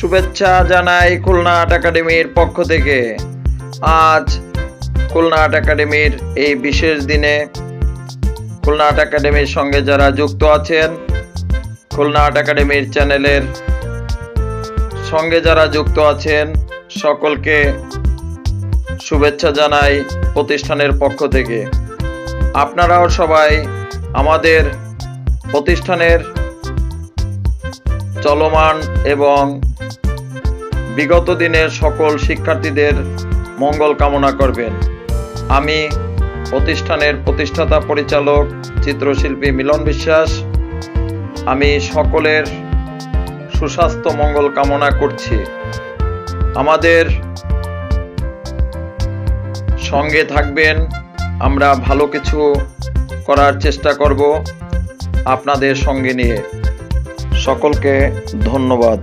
শুভেচ্ছা জানাই খুলনা আর্ট একাডেমির পক্ষ থেকে। আজ খুলনা আর্ট একাডেমির এই বিশেষ দিনে খুলনা আর্ট একাডেমির সঙ্গে যারা যুক্ত আছেন, খুলনা আর্ট একাডেমির চ্যানেলের সঙ্গে যারা যুক্ত আছেন, সকলকে শুভেচ্ছা জানাই প্রতিষ্ঠানের পক্ষ থেকে। আপনারাও সবাই আমাদের প্রতিষ্ঠানের চলমান এবং বিগত দিনের সকল শিক্ষার্থীদের মঙ্গল কামনা করবেন। আমি প্রতিষ্ঠানের প্রতিষ্ঠাতা পরিচালক চিত্রশিল্পী মিলন বিশ্বাস, আমি সকলের সুস্বাস্থ্য মঙ্গল কামনা করছি। আমাদের সঙ্গে থাকবেন, আমরা ভালো কিছু করার চেষ্টা করব আপনাদের সঙ্গে নিয়ে। সকলকে ধন্যবাদ।